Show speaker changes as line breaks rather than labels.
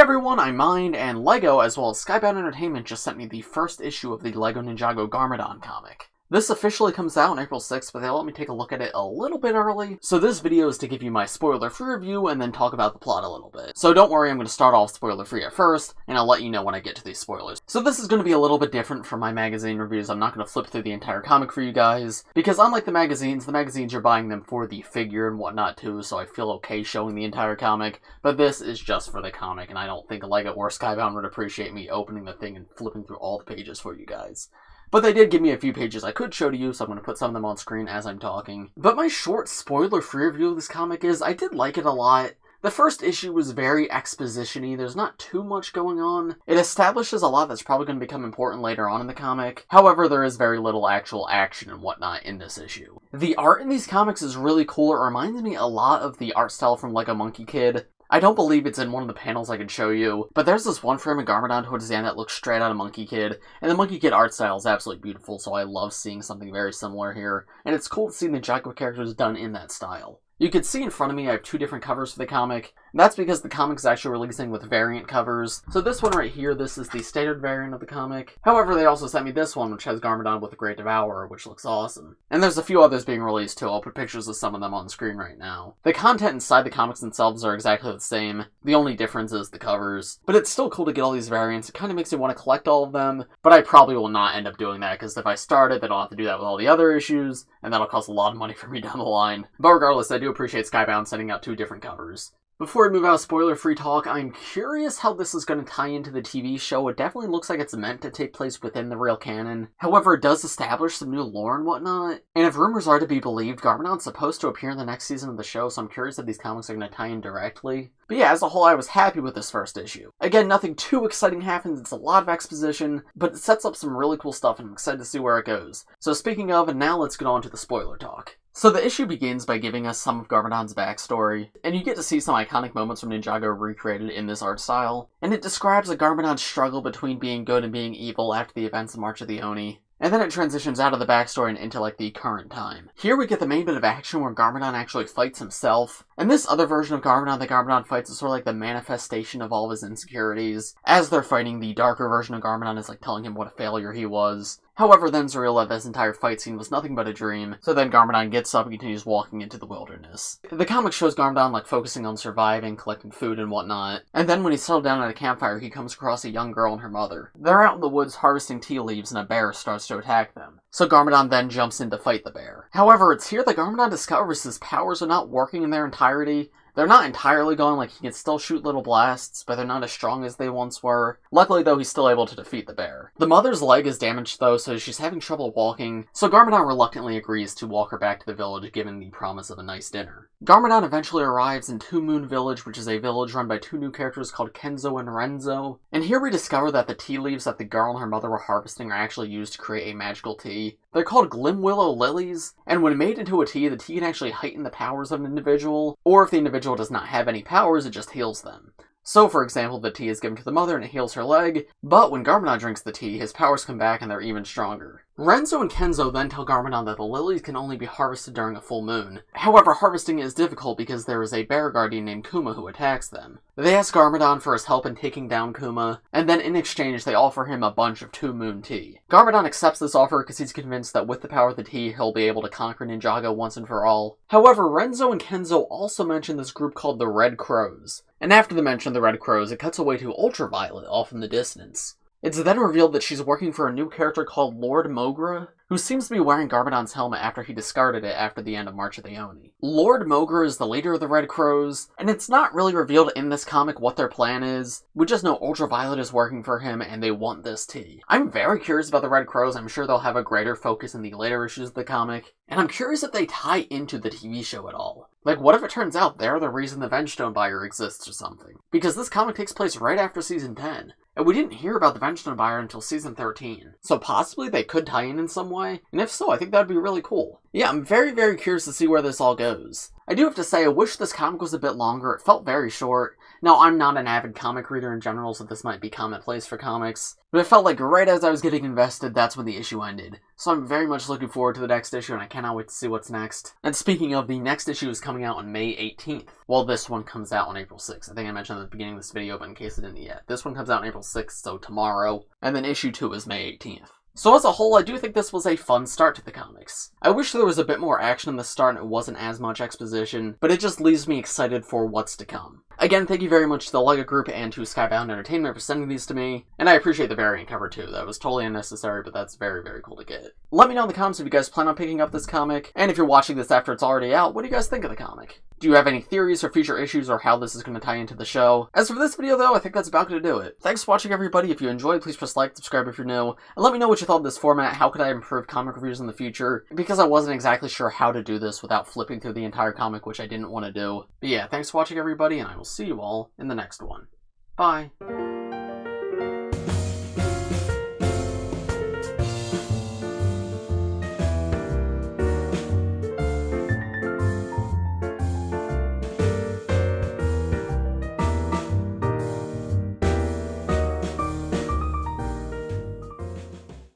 everyone, I'm Mind, and LEGO as well as Skybound Entertainment just sent me the first issue of the LEGO Ninjago Garmadon comic. This officially comes out on April 6th, but they let me take a look at it a little bit early. So this video is to give you my spoiler-free review and then talk about the plot a little bit. So don't worry, I'm going to start off spoiler-free at first, and I'll let you know when I get to these spoilers. So this is going to be a little bit different from my magazine reviews. I'm not going to flip through the entire comic for you guys, because unlike the magazines you're buying them for the figure and whatnot too, so I feel okay showing the entire comic, but this is just for the comic, and I don't think LEGO or Skybound would appreciate me opening the thing and flipping through all the pages for you guys. But they did give me a few pages I could show to you, so I'm going to put some of them on screen as I'm talking. But my short spoiler-free review of this comic is, I did like it a lot. The first issue was very exposition-y, there's not too much going on. It establishes a lot that's probably going to become important later on in the comic. However, there is very little actual action and whatnot in this issue. The art in these comics is really cool. It reminds me a lot of the art style from LEGO Monkey Kid. I don't believe it's in one of the panels I can show you, but there's this one frame of Garmadon towards the end that looks straight out of Monkey Kid, and the Monkey Kid art style is absolutely beautiful, so I love seeing something very similar here, and it's cool to see the Ninjago characters done in that style. You can see in front of me I have two different covers for the comic. That's because the comic is actually releasing with variant covers. So this one right here, this is the standard variant of the comic. However, they also sent me this one, which has Garmadon with the Great Devourer, which looks awesome. And there's a few others being released too. I'll put pictures of some of them on screen right now. The content inside the comics themselves are exactly the same. The only difference is the covers. But it's still cool to get all these variants. It kind of makes me want to collect all of them, but I probably will not end up doing that, because if I start it, then I'll have to do that with all the other issues, and that'll cost a lot of money for me down the line. But regardless, I do appreciate Skybound sending out two different covers. Before we move out of spoiler-free talk, I'm curious how this is going to tie into the TV show. It definitely looks like it's meant to take place within the real canon. However, it does establish some new lore and whatnot. And if rumors are to be believed, Garmadon's supposed to appear in the next season of the show, so I'm curious if these comics are going to tie in directly. But yeah, as a whole, I was happy with this first issue. Again, nothing too exciting happens, it's a lot of exposition, but it sets up some really cool stuff and I'm excited to see where it goes. So speaking of, and now let's get on to the spoiler talk. So the issue begins by giving us some of Garmadon's backstory, and you get to see some iconic moments from Ninjago recreated in this art style, and it describes a Garmadon struggle between being good and being evil after the events of March of the Oni. And then it transitions out of the backstory and into like the current time. Here we get the main bit of action where Garmadon actually fights himself. And this other version of Garmadon that Garmadon fights is sort of like the manifestation of all of his insecurities. As they're fighting, the darker version of Garmadon is like telling him what a failure he was. However, then it's revealed that this entire fight scene was nothing but a dream, so then Garmadon gets up and continues walking into the wilderness. The comic shows Garmadon like focusing on surviving, collecting food and whatnot, and then when he's settled down at a campfire, he comes across a young girl and her mother. They're out in the woods harvesting tea leaves and a bear starts to attack them. So Garmadon then jumps in to fight the bear. However, it's here that Garmadon discovers his powers are not working in their entirety. They're not entirely gone, like he can still shoot little blasts, but they're not as strong as they once were. Luckily though, he's still able to defeat the bear. The mother's leg is damaged though, so she's having trouble walking, so Garmadon reluctantly agrees to walk her back to the village given the promise of a nice dinner. Garmadon eventually arrives in Two Moon Village, which is a village run by two new characters called Kenzo and Renzo, and here we discover that the tea leaves that the girl and her mother were harvesting are actually used to create a magical tea. They're called Glimwillow Lilies, and when made into a tea, the tea can actually heighten the powers of an individual, or if the individual does not have any powers, it just heals them. So, for example, the tea is given to the mother and it heals her leg, but when Garmadon drinks the tea, his powers come back and they're even stronger. Renzo and Kenzo then tell Garmadon that the lilies can only be harvested during a full moon. However, harvesting is difficult because there is a bear guardian named Kuma who attacks them. They ask Garmadon for his help in taking down Kuma, and then in exchange they offer him a bunch of Two Moon tea. Garmadon accepts this offer because he's convinced that with the power of the tea, he'll be able to conquer Ninjago once and for all. However, Renzo and Kenzo also mention this group called the Red Crows. And after the mention of the Red Crows, it cuts away to Ultraviolet off in the distance. It's then revealed that she's working for a new character called Lord Mogra, who seems to be wearing Garmadon's helmet after he discarded it after the end of March of the Oni. Lord Mogra is the leader of the Red Crows, and it's not really revealed in this comic what their plan is. We just know Ultraviolet is working for him and they want this tea. I'm very curious about the Red Crows. I'm sure they'll have a greater focus in the later issues of the comic, and I'm curious if they tie into the TV show at all. Like, what if it turns out they're the reason the Vengestone Buyer exists or something? Because this comic takes place right after Season 10. And we didn't hear about the Vengestone Buyer until Season 13. So possibly they could tie in some way, and if so, I think that would be really cool. Yeah, I'm very, very curious to see where this all goes. I do have to say, I wish this comic was a bit longer. It felt very short, Now, I'm not an avid comic reader in general, so this might be commonplace for comics, but it felt like right as I was getting invested, that's when the issue ended. So I'm very much looking forward to the next issue, and I cannot wait to see what's next. And speaking of, the next issue is coming out on May 18th. Well, this one comes out on April 6th. I think I mentioned at the beginning of this video, but in case I didn't yet. This one comes out on April 6th, so tomorrow. And then issue 2 is May 18th. So as a whole, I do think this was a fun start to the comics. I wish there was a bit more action in the start and it wasn't as much exposition, but it just leaves me excited for what's to come. Again, thank you very much to the LEGO Group and to Skybound Entertainment for sending these to me, and I appreciate the variant cover too. That was totally unnecessary, but that's very, very cool to get. Let me know in the comments if you guys plan on picking up this comic, and if you're watching this after it's already out, what do you guys think of the comic? Do you have any theories for future issues or how this is going to tie into the show? As for this video though, I think that's about going to do it. Thanks for watching everybody. If you enjoyed, please press like, subscribe if you're new, and let me know what you thought of this format. How could I improve comic reviews in the future? Because I wasn't exactly sure how to do this without flipping through the entire comic, which I didn't want to do. But yeah, thanks for watching everybody, and I will see you all in the next one. Bye.